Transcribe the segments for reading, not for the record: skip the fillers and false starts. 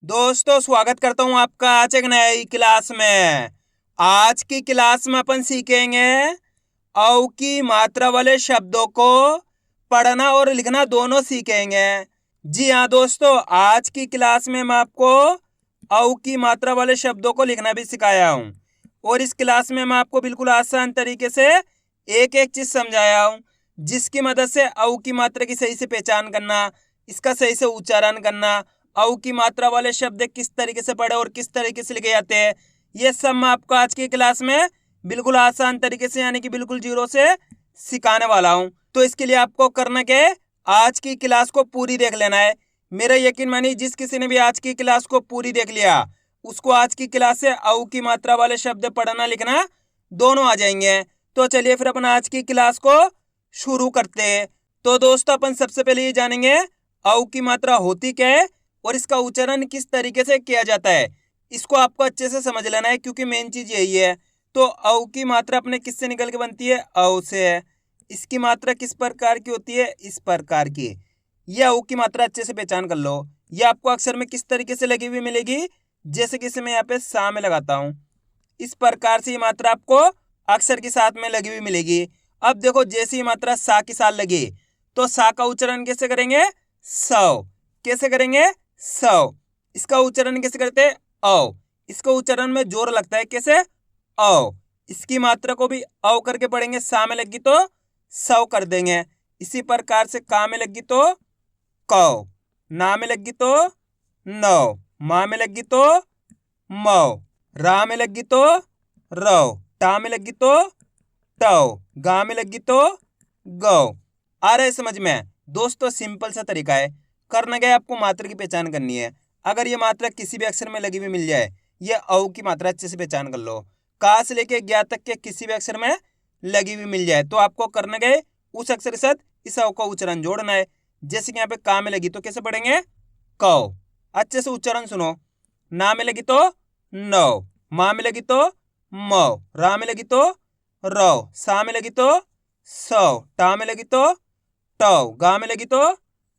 दोस्तों स्वागत करता हूं आपका आज एक नई क्लास में। आज की क्लास में अपन सीखेंगे औ की मात्रा वाले शब्दों को पढ़ना और लिखना दोनों सीखेंगे। जी हाँ दोस्तों, आज की क्लास में मैं आपको औ की मात्रा वाले शब्दों को लिखना भी सिखाया हूं और इस क्लास में मैं आपको बिल्कुल आसान तरीके से एक एक चीज समझाया हूं, जिसकी मदद से औ की मात्रा की सही से पहचान करना, इसका सही से उच्चारण करना, औ की मात्रा वाले शब्द किस तरीके से पढ़े और किस तरीके से लिखे जाते हैं, ये सब मैं आपको आज की क्लास में बिल्कुल आसान तरीके से यानी कि बिल्कुल जीरो से सिखाने वाला हूं। तो इसके लिए आपको करना क्या है, आज की क्लास को पूरी देख लेना है। मेरा यकीन मानिए जिस किसी ने भी आज की क्लास को पूरी देख लिया उसको आज की क्लास से औ की मात्रा वाले शब्द पढ़ना लिखना दोनों आ जाएंगे। तो चलिए फिर अपन आज की क्लास को शुरू करते हैं। तो दोस्तों अपन सबसे पहले ये जानेंगे औ की मात्रा होती क्या है और इसका उच्चारण किस तरीके से किया जाता है। इसको आपको अच्छे से समझ लेना है क्योंकि मेन चीज यही है। तो औ की मात्रा अपने किससे निकल के बनती है, औ से है। इसकी मात्रा किस प्रकार की होती है, इस प्रकार की। यह औ की मात्रा अच्छे से पहचान कर लो। यह आपको अक्षर में किस तरीके से लगी हुई मिलेगी, जैसे कि मैं यहाँ पे सा में लगाता हूँ, इस प्रकार से ये मात्रा आपको अक्षर के साथ में लगी हुई मिलेगी। अब देखो जैसे ही मात्रा सा के साथ लगी तो सा का उच्चारण कैसे करेंगे, सौ। कैसे करेंगे, सौ। इसका उच्चारण कैसे करते हैं, औ। इसका उच्चारण में जोर लगता है, कैसे, औ। इसकी मात्रा को भी औ करके पढ़ेंगे, सा में लगी तो सौ कर देंगे। इसी प्रकार से का में लगी तो कौ, ना में लगी तो नौ, मा में लगी तो मौ, रा में लगी तो रौ, टा में लगी तो टौ, गा में लगी तो गौ। आ रहा है समझ में दोस्तों? सिंपल सा तरीका है। करना क्या है, आपको मात्रा की पहचान करनी है। अगर ये मात्रा किसी भी अक्षर में लगी हुई मिल जाए, ये औ की मात्रा अच्छे से पहचान कर लो। का से लेके ज्ञा तक के किसी भी अक्षर में लगी हुई मिल जाए तो आपको करना क्या है, उस अक्षर के साथ इस औ का उच्चारण जोड़ना है। जैसे कि यहाँ पे का में लगी तो कैसे पढ़ेंगे, कौ। अच्छे से उच्चारण सुनो। ना में लगी तो नौ, मा में लगी तो मौ, रा में लगी तो रौ, सा में लगी तो सौ, टा में लगी तो टौ, गा में लगी तो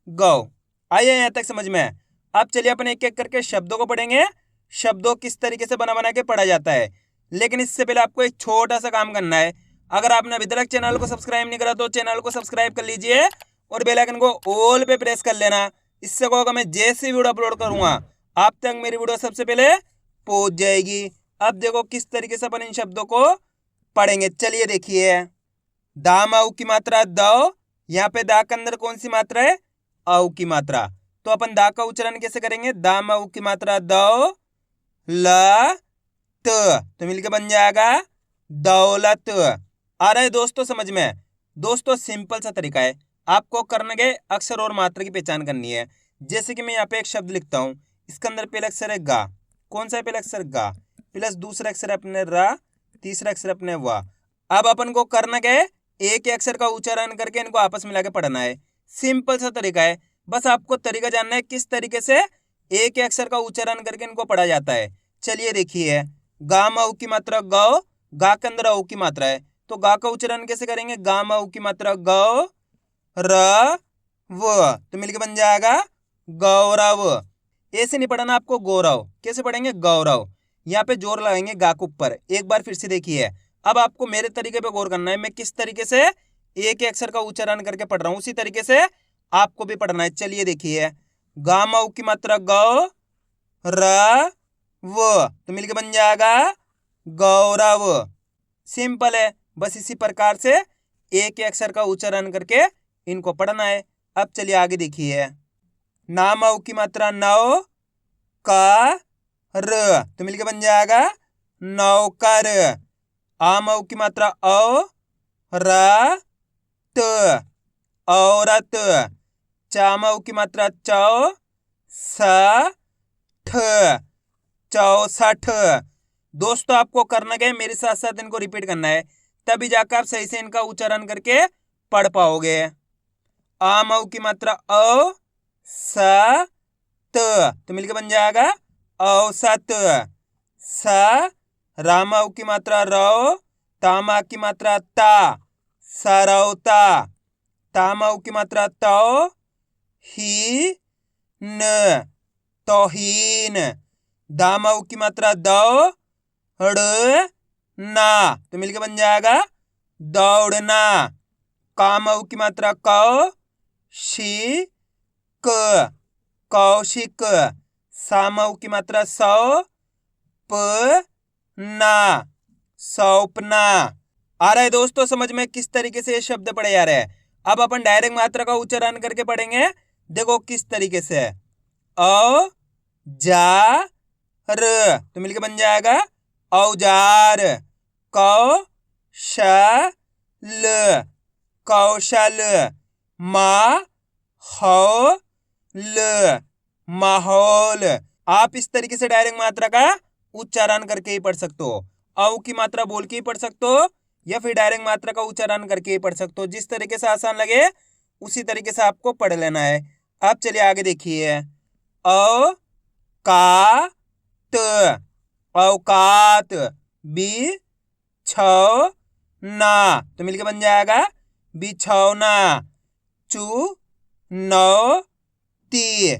गौ। आइए यहाँ तक समझ में। अब चलिए अपन एक एक करके शब्दों को पढ़ेंगे, शब्दों किस तरीके से बना बना के पढ़ा जाता है। लेकिन इससे पहले आपको एक छोटा सा काम करना है। अगर आपने अभी तक चैनल को सब्सक्राइब नहीं करा तो चैनल को सब्सक्राइब कर लीजिए और बेल आइकन को ऑल पे प्रेस कर लेना। इससे होगा मैं जैसे वीडियो अपलोड करूंगा आप तक मेरी वीडियो सबसे पहले पहुंच जाएगी। अब देखो किस तरीके से अपन इन शब्दों को पढ़ेंगे। चलिए देखिए, दाम औ की मात्रा दो। यहाँ पे दा के अंदर कौन सी मात्रा है, औ की मात्रा। तो अपन दा का उच्चारण कैसे करेंगे, दाम औ की मात्रा दो ल त, तो मिलके बन जाएगा दौलत। आ रहा है दोस्तों समझ में? दोस्तों सिंपल सा तरीका है, आपको करने के अक्षर और मात्रा की पहचान करनी है। जैसे कि मैं यहाँ पे एक शब्द लिखता हूँ, इसके अंदर पहला अक्षर है गा। कौन सा है पहला अक्षर, गा। प्लस दूसरा अक्षर है अपने रा, तीसरा अक्षर अपने वा। अब अपन को करना क्या है, एक ही अक्षर का उच्चारण करके इनको आपस में लाके पढ़ना है। सिंपल सा तरीका है, बस आपको तरीका जानना है किस तरीके से एक ही अक्षर का उच्चारण करके इनको पढ़ा जाता है। चलिए देखिए, गा में औ की मात्रा गौ, गा के अंदर औ की मात्रा है तो गा का उच्चारण कैसे करेंगे, गा में औ की मात्रा गौ र व, तो मिलके बन जाएगा गौरव। ऐसे नहीं पढ़ना आपको गौरव, कैसे पढ़ेंगे, गौरव। यहाँ पे जोर लगाएंगे गा के ऊपर। एक बार फिर से देखिए, अब आपको मेरे तरीके पे गौर करना है, मैं किस तरीके से एक ही अक्षर का उच्चारण करके पढ़ रहा हूँ उसी तरीके से आपको भी पढ़ना है। चलिए देखिए, गा में औ की मात्रा गौ र वो, तो मिलके बन जाएगा गौरव। सिंपल है, बस इसी प्रकार से एक ही अक्षर का उच्चारण करके इनको पढ़ना है। अब चलिए आगे देखिए, नाम औ की मात्रा नौ का र, तो मिलके बन जाएगा नौकर। आम औ की मात्रा औ र त, औरत। चाम औ की मात्रा चौ स ठ, चौसठ। दोस्तों आपको करना क्या है, मेरे साथ साथ इनको रिपीट करना है, तभी जाकर आप सही से इनका उच्चारण करके पढ़ पाओगे। आम औ की मात्रा औ स त, तो मिलके बन जाएगा औसत। स, रामा की मात्रा रौ, तामा की मात्रा ता, सरौता। तामा की मात्रा तौ, ही न, तौहीन। दामऊ की मात्रा दौ ड़ ना, तो मिलके बन जाएगा दौड़ना। कामऊ की मात्रा कौ शी क, कौशिक। सामऊ की मात्रा सौ प ना, सौंपना। आ रहा है दोस्तों समझ में किस तरीके से ये शब्द पढ़े जा रहे हैं। अब अपन डायरेक्ट मात्रा का उच्चारण करके पढ़ेंगे। देखो किस तरीके से, औ जा र, तो मिलके बन जाएगा औजार। कौ श ल, कौशल। मा हो ल, माहौल। आप इस तरीके से डायरेक्ट मात्रा का उच्चारण करके ही पढ़ सकते हो। औ की मात्रा बोल के ही पढ़ सकते हो या फिर डायरेक्ट मात्रा का उच्चारण करके ही पढ़ सकते हो। जिस तरीके से आसान लगे उसी तरीके से आपको पढ़ लेना है। अब चलिए आगे देखिए। औ का त, औकात। बी छौ ना, तो मिलके बन जाएगा बिछौना। चू नौ ती,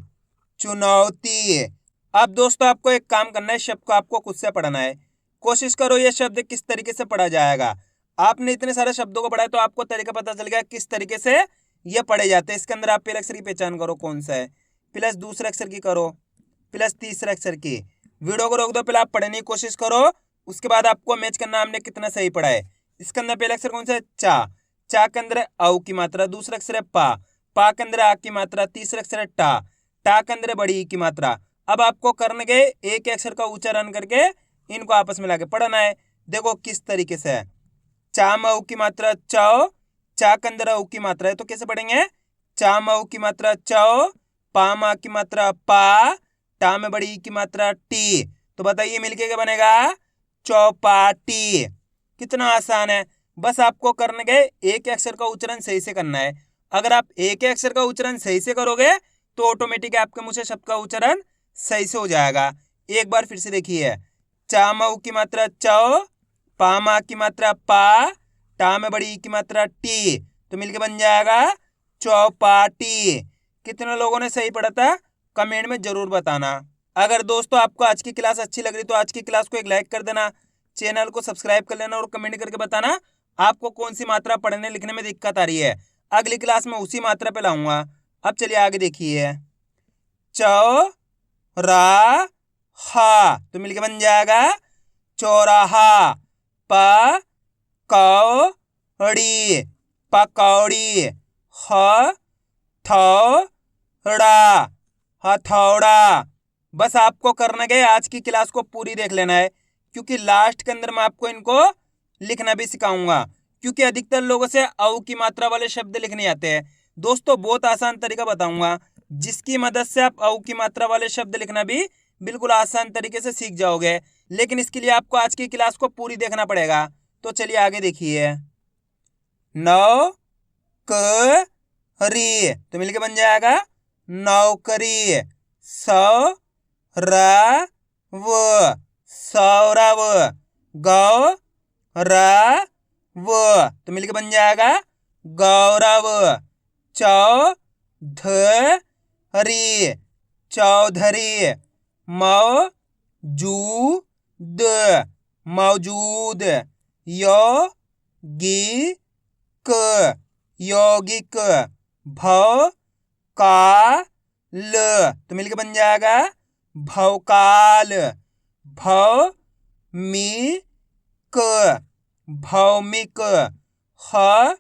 चुनौती। अब दोस्तों आपको एक काम करना है, शब्द को आपको खुद से पढ़ना है। कोशिश करो ये शब्द किस तरीके से पढ़ा जाएगा। आपने इतने सारे शब्दों को पढ़ा है तो आपको तरीका पता चल गया किस तरीके से ये पढ़े जाते हैं। इसके अंदर आप पहले अक्षर की पहचान करो कौन सा है, प्लस दूसरे अक्षर की करो, प्लस तीसरे अक्षर की। वीडियो को रोक दो, पहले आप पढ़ने की कोशिश करो, उसके बाद आपको मैच करना हमने कितना सही पढ़ा है। इसके अंदर पहला अक्षर कौन सा है, चा। चा के अंदर है औ की मात्रा, दूसरा अक्षर है पा। पा के अंदर आ की मात्रा, तीसरा अक्षर है टा। टा के अंदर बड़ी ई की मात्रा। अब आपको करने के एक अक्षर का उच्चारण करके इनको आपस में लाके पढ़ना है। देखो किस तरीके से है। चा मऊ की मात्रा चौ, चा के अंदर औ की मात्रा है तो कैसे पढ़ेंगे, चा मऊ की मात्रा चौ, पा मा की मात्रा पा, टा में बड़ी ई की मात्रा टी। तो बताइए मिलके क्या बनेगा, चौपाटी। कितना आसान है। बस आपको करने के एक अक्षर का उच्चारण सही से करना है। अगर आप एक अक्षर का उच्चारण सही से करोगे तो ऑटोमेटिक आपके मुंह से शब्द का उच्चारण सही से हो जाएगा। एक बार फिर से देखिए। चा मऊ की मात्रा चौ, पा मा की मात्रा पा, टा में बड़ी ई की मात्रा टी, तो मिलके बन जाएगा चौपाटी। कितने लोगों ने सही पढ़ा था कमेंट में जरूर बताना। अगर दोस्तों आपको आज की क्लास अच्छी लग रही तो आज की क्लास को एक लाइक कर देना, चैनल को सब्सक्राइब कर लेना और कमेंट करके बताना आपको कौन सी मात्रा पढ़ने लिखने में दिक्कत आ रही है। अगली क्लास में उसी मात्रा पे लाऊंगा। अब चलिए आगे देखिए। चौ रा हा, तो मिलके बन जाएगा चौराहा। प कौड़ी, पकौड़ी। ह थौड़ा, हथौड़ा। बस आपको करना है आज की क्लास को पूरी देख लेना है, क्योंकि लास्ट के अंदर मैं आपको इनको लिखना भी सिखाऊंगा। क्योंकि अधिकतर लोगों से औ की मात्रा वाले शब्द लिखने आते हैं। दोस्तों बहुत आसान तरीका बताऊंगा जिसकी मदद से आप औ की मात्रा वाले शब्द लिखना भी बिल्कुल आसान तरीके से सीख जाओगे। लेकिन इसके लिए आपको आज की क्लास को पूरी देखना पड़ेगा। तो चलिए आगे देखिए। नौ क री, तो मिलके बन जाएगा नौकरी। सौ रा व, सौरव। गौ रा व, तो मिलके बन जाएगा गौरव। चौ ध री, चौधरी। मौ जू द, मौजूद। यो गी क, यौगिक। भौ का ल, तो मिलके बन जाएगा भौकाल। भौ मी क, भौमिक। ह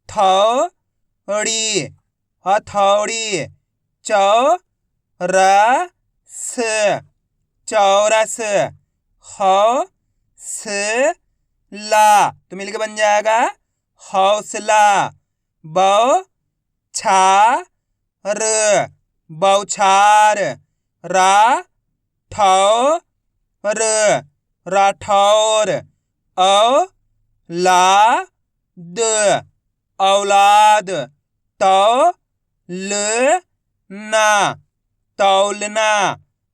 थौड़ी, हथौड़ी। चौ र स, चौरस। हौ स ला, तो मिलके बन जाएगा हौसला। बौ छा र, बौछार। रा ठौ र, राठौर। औ ला द, औलाद। तौ ल ना, तौलना।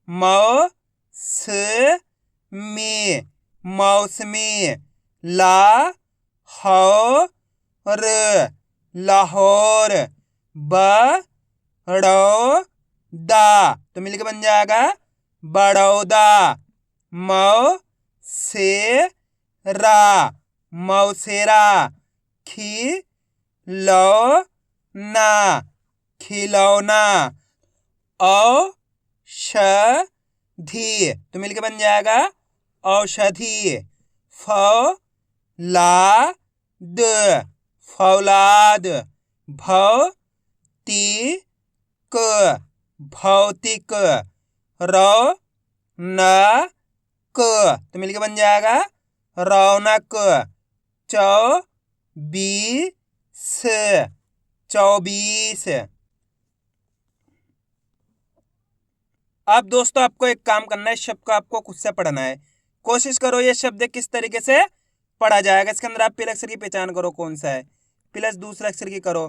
मौ स मी, मौसमी। ला हौ र, लाहौर। ब ड़ौ दा, तो मिलके बन जाएगा बड़ौदा। मौ से रा मौसेरा। खी लो ना खिलौना। औषधि तो मिलके बन जाएगा औषधि। फौलाद फौलाद। भौतिक भौतिक। रौनक तो मिलके बन जाएगा रौनक। चौबीस चौबीस। अब दोस्तों आपको एक काम करना है, इस शब्द को आपको खुद से पढ़ना है। कोशिश करो ये शब्द किस तरीके से पढ़ा जाएगा। इसके अंदर आप पहले अक्षर की पहचान करो कौन सा है, प्लस दूसरे अक्षर की करो,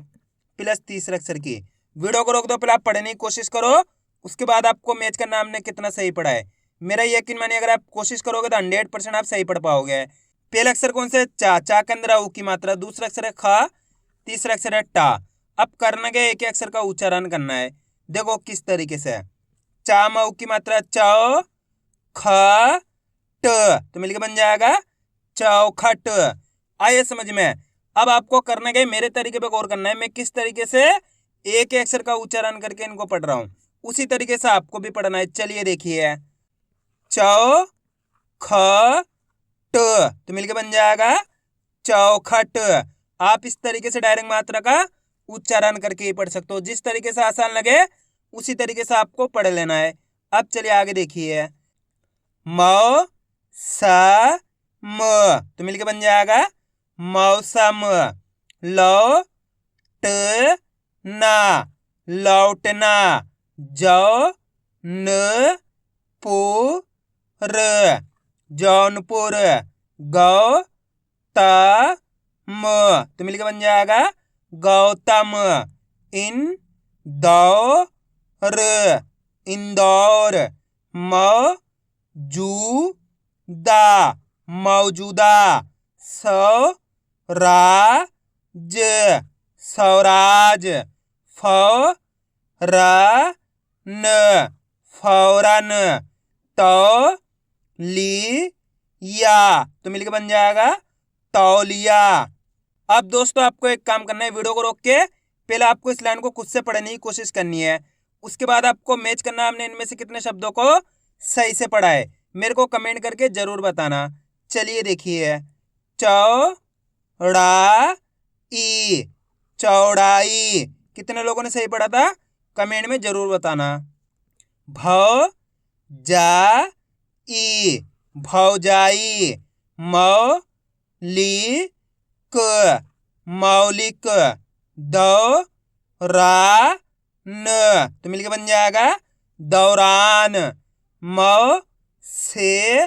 प्लस तीसरे अक्षर की। वीडियो को रोक दो, पहले आप पढ़ने की कोशिश करो, उसके बाद आपको मैच करना हमने कितना सही पढ़ा है। मेरा यकीन मानिए अगर आप कोशिश करोगे तो 100% आप सही पढ़ पाओगे। पहला अक्षर कौन सा है? चा। चा के अंदर ऊ की मात्रा। दूसरा अक्षर है खा, तीसरा अक्षर है टा। अब करना क्या, एक ही अक्षर का उच्चारण करना है। देखो किस तरीके से। चा में ऊ की मात्रा चौ ख ट तो मिलकर बन जाएगा चौखट। आइए समझ में। अब आपको करना क्या, मेरे तरीके पे गौर करना है। मैं किस तरीके से एक ही अक्षर का उच्चारण करके इनको पढ़ रहा हूं, उसी तरीके से आपको भी पढ़ना है। चलिए देखिए, चौ ख ट तो मिलके बन जाएगा चौखट। आप इस तरीके से डायरेक्ट मात्रा का उच्चारण करके ही पढ़ सकते हो। जिस तरीके से आसान लगे उसी तरीके से आपको पढ़ लेना है। अब चलिए आगे देखिए, मौ सा म तो मिलके बन जाएगा मौसम। लौ ट ना लौटना। जौ न पु र जौनपुर। गौ ता म तो मिलके बन जाएगा गौतम। इन दौ र इंदौर। मौ जू दा मौजूदा। सौ रा ज सौराज। फौ रा न फौरन। तो ली या तो मिलके बन जाएगा तौलिया। अब दोस्तों आपको एक काम करना है, वीडियो को रोक के पहले आपको इस लाइन को खुद से पढ़ने की कोशिश करनी है। उसके बाद आपको मैच करना है, हमने इनमें से कितने शब्दों को सही से पढ़ा है। मेरे को कमेंट करके जरूर बताना। चलिए देखिए, चौड़ाई चौड़ाई कितने लोगों ने सही पढ़ा था, कमेंट में जरूर बताना। भौ जा ई भौजाई। मौ ली क मौलिक। दौ रा न तो मिलके बन जाएगा दौरान। मौ से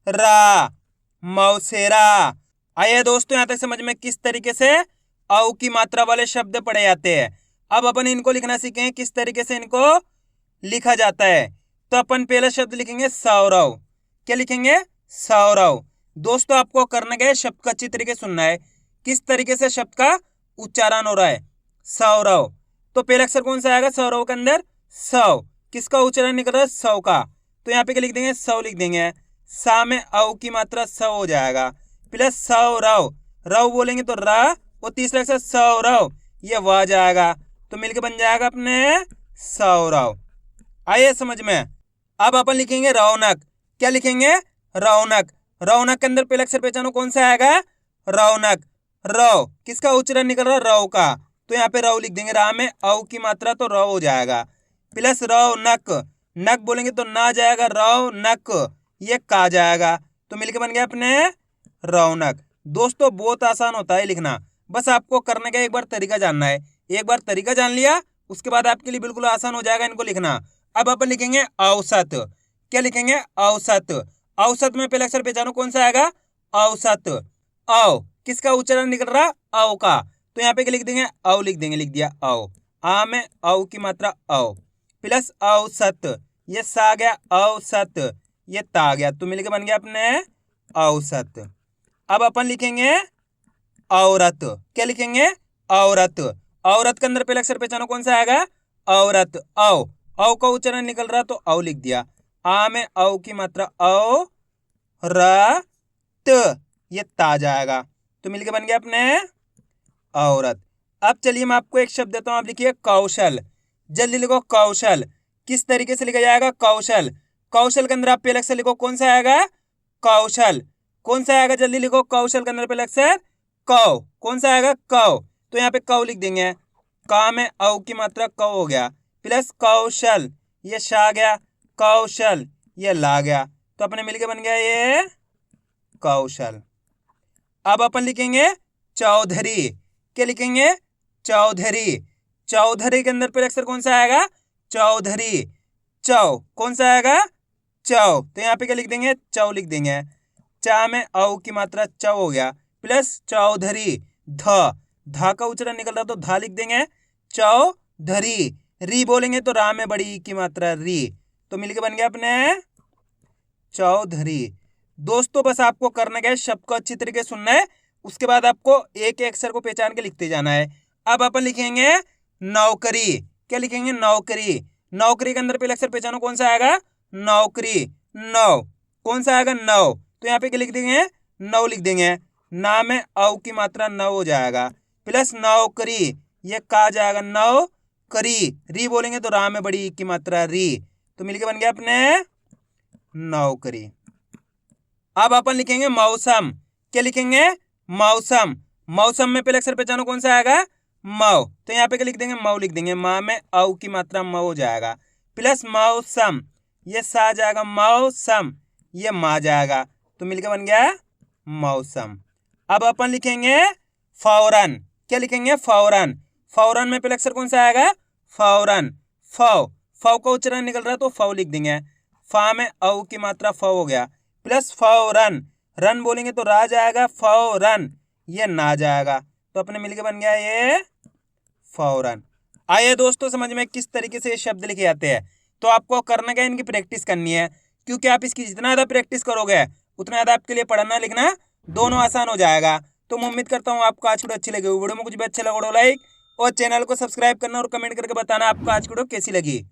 रा मौसेरा। आइए दोस्तों, यहाँ तक समझ में किस तरीके से औ की मात्रा वाले शब्द पढ़े जाते हैं। अब अपन इनको लिखना सीखें, किस तरीके से इनको लिखा जाता है। तो अपन पहला शब्द लिखेंगे सौरव। क्या लिखेंगे? सौरव। दोस्तों आपको करना क्या है, शब्द का अच्छी तरीके सुनना है, किस तरीके से शब्द का उच्चारण हो रहा है। सौरव। तो पहला अक्षर कौन सा आएगा सौरव के अंदर? सौ। किसका उच्चारण निकल रहा है? सौ का। तो यहाँ पे क्या लिख देंगे? सौ लिख देंगे। सा में औ की मात्रा सौ हो जाएगा, प्लस सौरव। रव बोलेंगे तो रा, और तीसरा अक्षर सौरव, ये वाह जाएगा, तो मिलके बन जाएगा अपने सौरव। आइए समझ में। अब अपन लिखेंगे रौनक। क्या लिखेंगे? रौनक। रौनक के अंदर पहला अक्षर पहचानो कौन सा आएगा? रौनक। रौ किसका उच्चारण निकल रहा है? रौ का। तो यहाँ पे रौ लिख देंगे, रा में औ की मात्रा तो रौ हो जाएगा, प्लस रौनक। नक बोलेंगे तो ना जाएगा, रौनक, ये का जाएगा, तो मिलके बन गया अपने रौनक। दोस्तों बहुत आसान होता है लिखना, बस आपको करने का एक बार तरीका जानना है। एक बार तरीका जान लिया उसके बाद आपके लिए बिल्कुल आसान हो जाएगा इनको लिखना। अब अपन लिखेंगे औसत। क्या लिखेंगे? औसत। औसत में पहला अक्षर पहचानो कौन सा आएगा? औसत। औ किसका उच्चारण निकल रहा? औ का। तो यहाँ पे क्या लिख देंगे? औ लिख देंगे, लिख दिया औ। आ में औ की मात्रा औ, प्लस औसत, ये सा गया औसत, ये ता गया, तो मिलके बन गया अपने औसत। अब अपन लिखेंगे औरत। क्या लिखेंगे? औरत। औरत के अंदर पहला अक्षर पहचानो कौन सा आएगा? औरत। औ औ का उच्चारण निकल रहा तो औ लिख दिया। आ में औ की मात्रा औ, र त, ये ता जाएगा। तो मिलके बन गया अपने औरत। अब चलिए मैं आपको एक शब्द देता हूं, आप लिखिए कौशल। जल्दी लिखो कौशल। किस तरीके से लिखा जाएगा? कौशल। कौशल के अंदर आप पहले अक्षर लिखो, कौन सा आएगा? कौशल। कौन सा आएगा? जल्दी लिखो। कौशल के अंदर पहले अक्षर कौ। कौन सा आएगा? कौ। तो यहाँ पे कौ लिख देंगे। का में औ की मात्रा कौ हो गया, प्लस कौशल, ये शा आ गया, कौशल, ये ला गया। तो अपने मिलके बन गया ये कौशल। अब अपन लिखेंगे चौधरी। क्या लिखेंगे? चौधरी। चौधरी के अंदर पहले अक्षर कौन सा आएगा? चौधरी। चौ। कौन सा आएगा? चौ। तो यहाँ पे क्या लिख देंगे? चौ लिख देंगे। चा में औ की मात्रा चौ हो गया, प्लस चौधरी, ध। धा का उच्चारण निकल रहा तो धा लिख देंगे। चौधरी। री बोलेंगे तो रा में बड़ी ई की मात्रा री। तो मिलके बन गया अपने चौधरी। दोस्तों बस आपको करना क्या है, शब्द को अच्छी तरीके से सुनना है, उसके बाद आपको एक एक अक्षर को पहचान के लिखते जाना है। अब अपन लिखेंगे नौकरी। क्या लिखेंगे? नौकरी। नौकरी के अंदर पहले अक्षर पहचानो, कौन सा आएगा? नौकरी। नौ। कौन सा आएगा? नौ। तो यहाँ पे क्या लिख देंगे? नौ लिख देंगे। ना में औ की मात्रा नौ हो जाएगा, प्लस नौकरी, ये का जाएगा नौ करी। री बोलेंगे तो रा में बड़ी ई की मात्रा री। तो मिलके बन गया अपने नौकरी। अब अपन लिखेंगे मौसम। क्या लिखेंगे? मौसम। मौसम में पहले अक्षर पहचानो, कौन सा आएगा? मौ। तो यहाँ पे क्या लिख देंगे? मौ लिख देंगे। माँ में औ की मात्रा मौ हो जाएगा, प्लस मौसम, ये सा जाएगा मौसम, ये मा जाएगा। तो मिलके बन गया मौसम। अब अपन लिखेंगे फौरन। क्या लिखेंगे? फौरन। फौरन में पहले अक्षर कौन सा आएगा? फौरन। फौ। फौ का उच्चारण निकल रहा है तो फौ लिख देंगे। फा में औ की मात्रा फौ हो गया, प्लस फौरन, रन बोलेंगे तो रा जाएगा, फौरन, ये ना जाएगा। तो अपने मिलके बन गया ये फौरन। आइए दोस्तों समझ में किस तरीके से ये शब्द लिखे जाते हैं। तो आपको करना क्या है, इनकी प्रैक्टिस करनी है, क्योंकि आप इसकी जितना ज़्यादा प्रैक्टिस करोगे उतना ज़्यादा आपके लिए पढ़ना लिखना दोनों आसान हो जाएगा। तो मैं उम्मीद करता हूँ आपको आज की वीडियो अच्छी लगी। वीडियो में कुछ भी अच्छा लगा लाइक और चैनल को सब्सक्राइब करना और कमेंट करके बताना आपको आज की वीडियो कैसी लगी।